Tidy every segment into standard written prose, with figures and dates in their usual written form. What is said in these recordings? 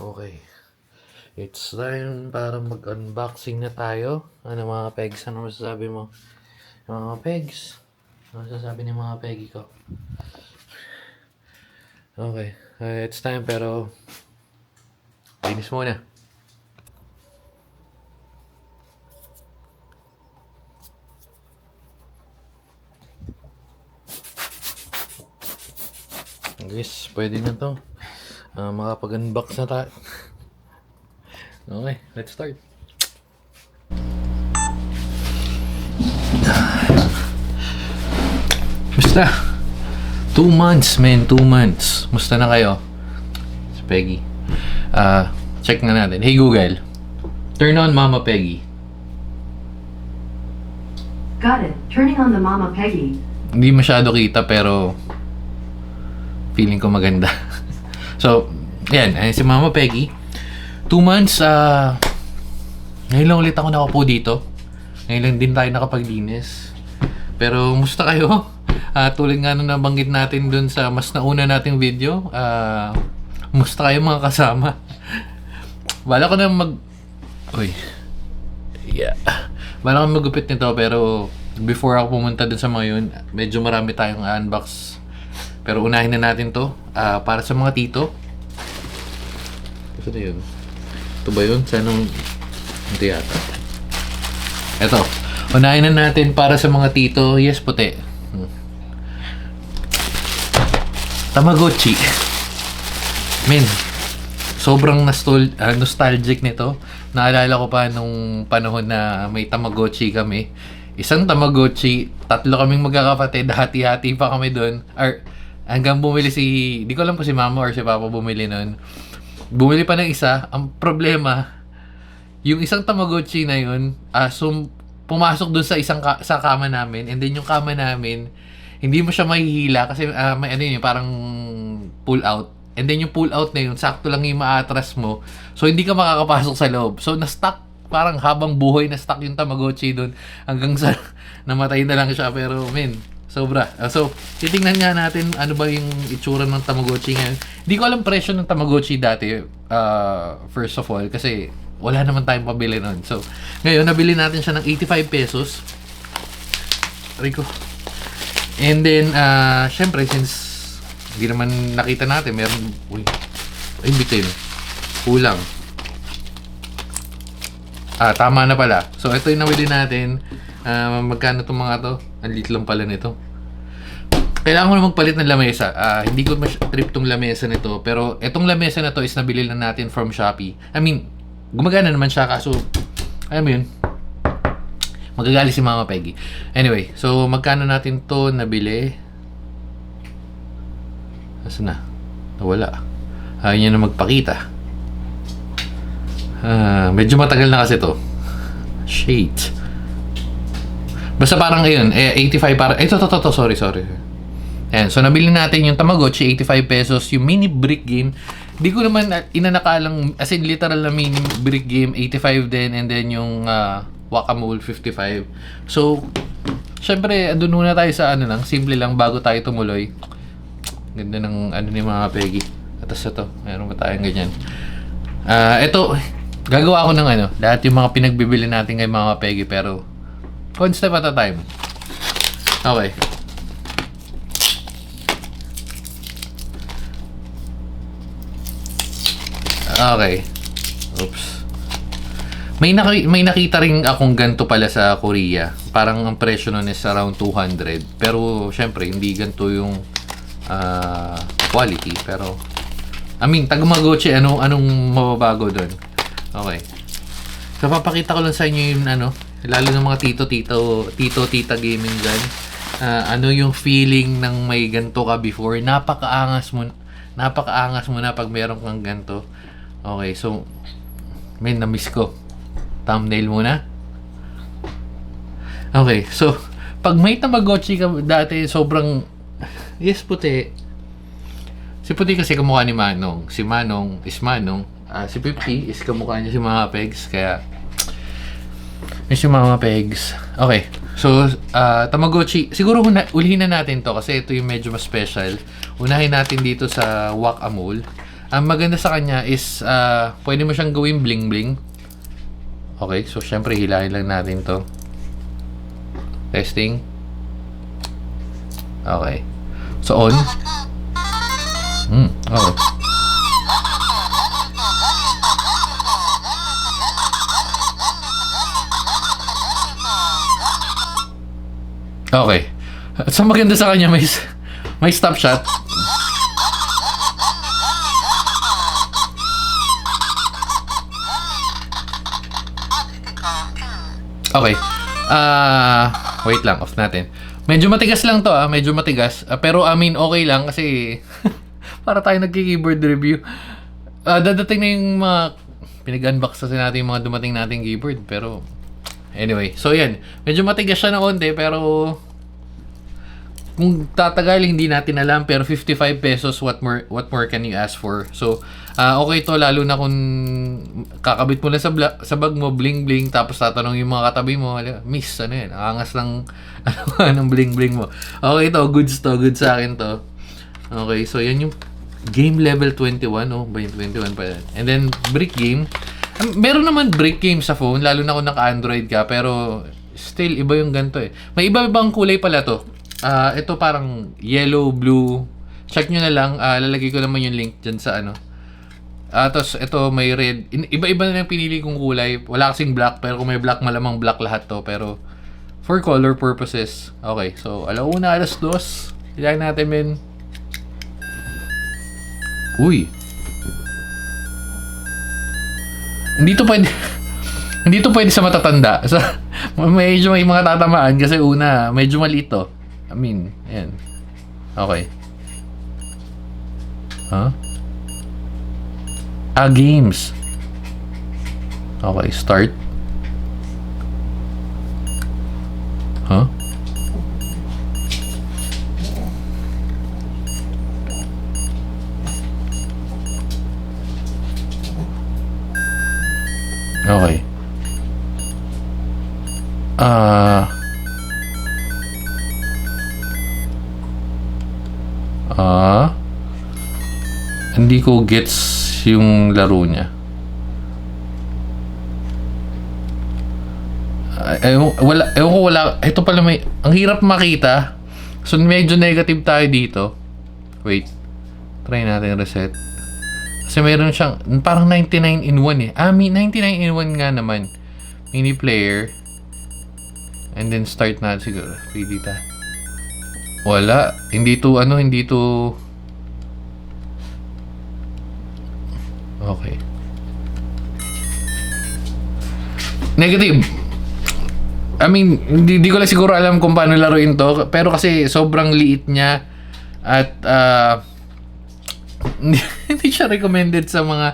Okay. It's time para mag-unboxing na tayo. Ano mga pegs? Ano masasabi mo? Mga pegs? Ano masasabi ni mga peggy ko? Okay. It's time pero linis muna. Guys, pwede na to. Makapag-unbox na tayo. Okay, let's start. Musta? 2 months, man. 2 months. Musta na kayo? Si Peggy. Check na natin. Hey Google, turn on Mama Peggy. Got it. Turning on the Mama Peggy. Hindi masyado kita pero feeling ko maganda. So, ayan. Ayan si Mama Peggy. 2 months, ngayon lang ulit ako nakaupo dito. Ngayon lang din tayo nakapaglinis. Pero, musta kayo? Tulad nga nung nabanggit natin dun sa mas nauna nating video, musta kayo mga kasama? Bala ko na Uy. Yeah. Bala ko magupit nito pero before ako pumunta dun sa mga yun, medyo marami tayong unbox. Pero unahin na natin to para sa mga tito. Gusto na yun? Ito ba yun? Sanang ito yata. Ito. Unahin na natin para sa mga tito. Yes, puti. Tamagotchi. Men, sobrang nostalgic nito. Naalala ko pa nung panahon na may Tamagotchi kami. Isang Tamagotchi, 3 kaming magkakapatid, hati-hati pa kami doon. Hanggang bumili di ko alam kung si mama or si papa bumili nun. Bumili pa ng isa. Ang problema, yung isang Tamagotchi na yun, pumasok dun sa sa kama namin, and then yung kama namin, hindi mo siya mahihila kasi may ano yun, parang pull out. And then yung pull out na yun, sakto lang yung maatras mo. So hindi ka makakapasok sa loob. So na-stuck, parang habang buhay na-stuck yung Tamagotchi dun hanggang sa namatay na lang siya. Pero men, sobra. So, titingnan nga natin ano ba yung itsura ng Tamagotchi ngayon. Hindi ko alam presyo ng Tamagotchi dati, first of all, kasi wala naman tayong pabili nun. So, ngayon, nabili natin siya ng 85 pesos. Rico. And then, syempre, since hindi naman nakita natin, meron, bitin. Kulang. Tama na pala. So, ito yung nabili natin. Magkano itong mga to? Ang liit lang pala nito. Kailangan ko na magpalit ng lamesa. Hindi ko trip tong lamesa nito. Pero itong lamesa na to is nabili lang natin from Shopee. I mean, gumagana naman siya. Kaso, alam mo yun, magagali si Mama Peggy. Anyway, so magkano natin to nabili? Asa na? Nawala. Ayaw niya na magpakita. Medyo matagal na kasi to. Shit. Basta parang ayun, 85 para... Ito, sorry. Ayan, so nabili natin yung Tamagotchi, 85 pesos, yung mini brick game. Di ko naman inanakalang, as in literal na mini brick game, 85 din, and then yung Whack-A-Mole, 55. So, syempre, andun muna tayo sa simple lang bago tayo tumuloy. Ganda ng ni mga Peggy. Atas ito, meron ba tayong ganyan? Ito, gagawa ko ng lahat yung mga pinagbibili natin kay mga Peggy, pero one step at a time. Okay. Okay. Oops. May nakita rin akong ganito pala sa Korea. Parang ang presyo nun is around 200. Pero syempre hindi ganito yung quality. Pero I mean, Tamagotchi, anong mababago doon? Okay. So papakita ko lang sa inyo yung lalo ng mga tita gaming dyan. Ano yung feeling ng may ganito ka before? Napakaangas mo na pag meron kang ganito. Okay, so na-miss ko. Thumbnail muna. Okay, so pag may Tamagotchi ka dati, sobrang yes, puti. Si Puti kasi kamukha ni Manong. Si Manong is Manong. Si Pipsi is kamukha niya si Mama Pegs. Kaya si Mama Pegs. Okay. So, Tamagotchi. Siguro ulihin na natin to kasi ito yung medyo mas special. Unahin natin dito sa Whack-A-Mole. Ang maganda sa kanya is, pwede mo siyang gawing bling-bling. Okay, so syempre hilahin lang natin to. Testing. Okay. So on. Okay. Okay. So maganda sa kanya may stop shot. Okay. Wait lang, off natin. Medyo matigas lang to, medyo matigas. Pero I mean, okay lang kasi para tayo nagki-keyboard review. Dadating na yung mga pinag-unbox kasi natin yung mga dumating nating keyboard. Pero anyway, so yan. Medyo matigas siya na onte, pero kung tatagal hindi natin alam, pero 55 pesos, what more can you ask for? So okay to, lalo na kung kakabit mo lang sa bag mo, bling bling, tapos tatanong yung mga katabi mo, miss, ano yan, angas lang anong bling bling mo. Okay to, good sa akin to. Okay, so yan yung game level 21, oh, ba yung 21 pa yan. And then brick game. Meron naman brick game sa phone, lalo na kung naka-Android ka, pero still iba yung ganito eh. May iba-ibang kulay pala to. Ito parang yellow, blue. Check nyo na lang. Lalagay ko naman yung link dyan sa ano. Tapos ito may red. Iba-iba na lang pinili kong kulay. Wala kasing black, pero kung may black, malamang black lahat to. Pero for color purposes. Okay, so alauna, alas 2. Ilahin natin, men. Uy. Hindi to pwede sa matatanda. So, medyo may mga tatamaan kasi una, medyo maliit to. I mean, ayan. Okay. Huh? Games. Okay, start. Huh? Okay. Hindi ko gets yung laro niya. Ewan ko, wala. Ito pala ang hirap makita. So medyo negative tayo dito. Wait. Try natin reset. Kasi meron siyang parang 99 in 1 eh. 99 in 1 nga naman. Mini player. And then start natin siguro. Pili tayo. Wala. Hindi to. Okay. Negative. I mean, hindi ko lang siguro alam kung paano laruin to. Pero kasi sobrang liit niya. At hindi siya recommended sa mga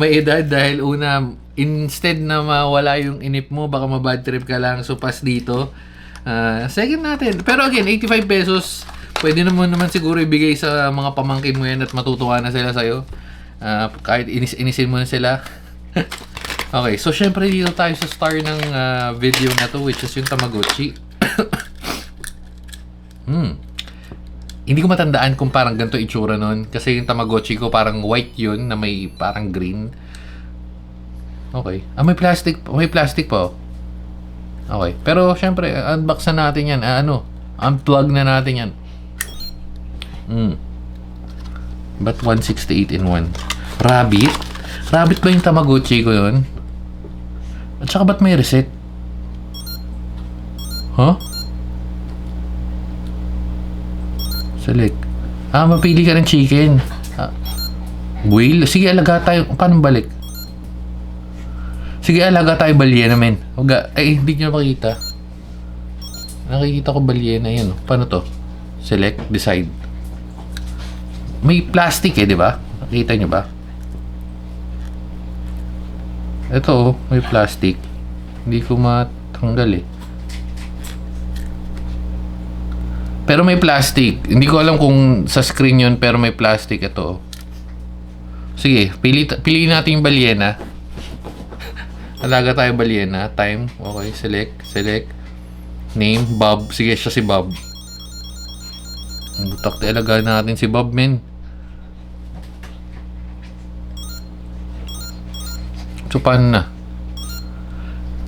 may edad. Dahil una, instead na mawala yung inip mo, baka mabad trip ka lang. So pass dito. Second natin. Pero again, 85 pesos. Pwede naman siguro ibigay sa mga pamangkin mo yan at matutuwa na sila sa'yo. Kahit inisin mo na sila. Okay, so syempre dito tayo sa star ng video na to, which is yung Tamagotchi. Hindi ko matandaan kung parang ganito itsura nun. Kasi yung Tamagotchi ko parang white yun na may parang green. Okay. May plastic pa oh. Okay. Pero syempre, unbox na natin yan. Unplug na natin yan. But 168 in 1. Rabbit? Rabbit ba yung Tamagotchi ko yun? At saka ba't may reset? Huh? Select. Mapili ka ng chicken. Whale? Sige, alaga tayo. Paano balik? Sige, alaga tayo balyena, men. Hindi nyo makita. Nakikita ko balyena. Ayan. Paano to? Select, decide. May plastic di ba? Nakita nyo ba? Ito, may plastic. Hindi ko matanggal Pero may plastic. Hindi ko alam kung sa screen yun, pero may plastic. Ito. Sige, piliin natin yung balyena. Alaga tayo balyena. Time. Okay, select. Name, Bob. Sige, siya si Bob. Butak, alagaan natin si Bob, men. So, paano na?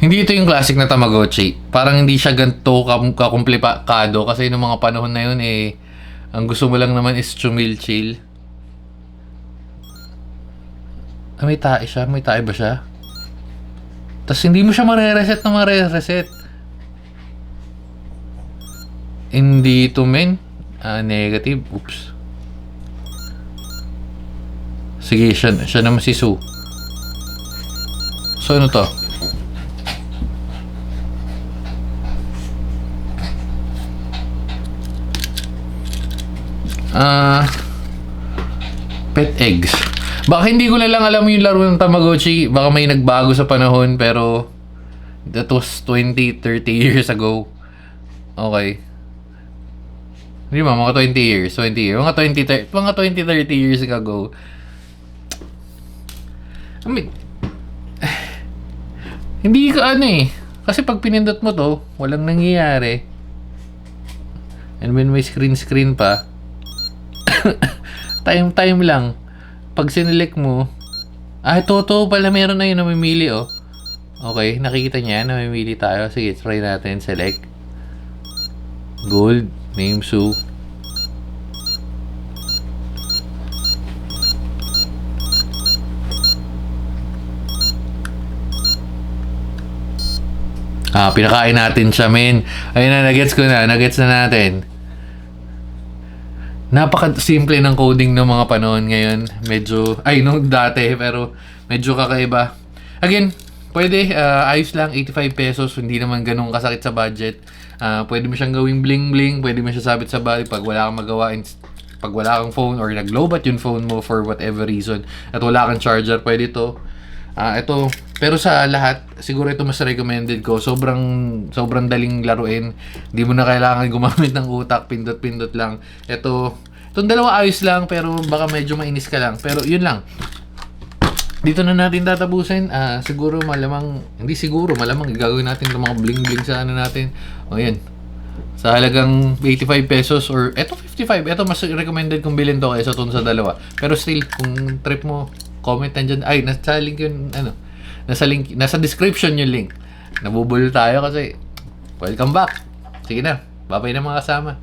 Hindi ito yung classic na Tamagotchi. Parang hindi siya ganito kakumplikado kasi nung mga panahon na yun eh, ang gusto mo lang naman is chill. Ah, may tae siya? May tae ba siya? Tapos hindi mo siya mare-reset na mare-reset. Hindi ito, men. Negative. Oops. Sige, siya naman si Sue. So, ano to? Pet eggs. Baka hindi ko na lang alam yung laro ng Tamagotchi. Baka may nagbago sa panahon, pero that was 20, 30 years ago. Okay. Hindi ba, mga 20 years. Mga 20, 30 years ago. I mean, hindi ka ano eh. Kasi pag pinindot mo to, walang nangyayari. And when may screen pa, time lang. Pag sinelect mo, ito pala meron na yun namimili oh. Okay, nakikita niya, namimili tayo. Sige, try natin. Select. Gold, name Sue. Pinakain natin siya, men. Ayun na, nagets na natin. Napaka-simple ng coding ng mga panahon ngayon. Medyo, nung dati, pero medyo kakaiba. Again, pwede, ayos lang, 85 pesos, hindi naman ganun kasakit sa budget. Pwede mo siyang gawing bling-bling, pwede mo siya sabit sa body pag wala kang magawa, pag wala kang phone or nag-lowbat yung phone mo for whatever reason at wala kang charger, pwede to. Ito, pero sa lahat, siguro ito mas recommended ko. Sobrang daling laruin. Hindi mo na kailangan gumamit ng utak, pindot-pindot lang. Itong dalawa ayos lang, pero baka medyo mainis ka lang. Pero yun lang. Dito na natin tatapusin. Malamang gagawin natin itong mga bling-bling sa ano natin. O yan. Sa halagang 85 pesos or eto 55. Eto mas recommended kong bilhin to kaysa itong sa dalawa. Pero still, kung trip mo, comment nandyan. Nasa link yun, nasa description yung link. Nabubulol tayo kasi welcome back. Sige na, bye-bye na mga kasama.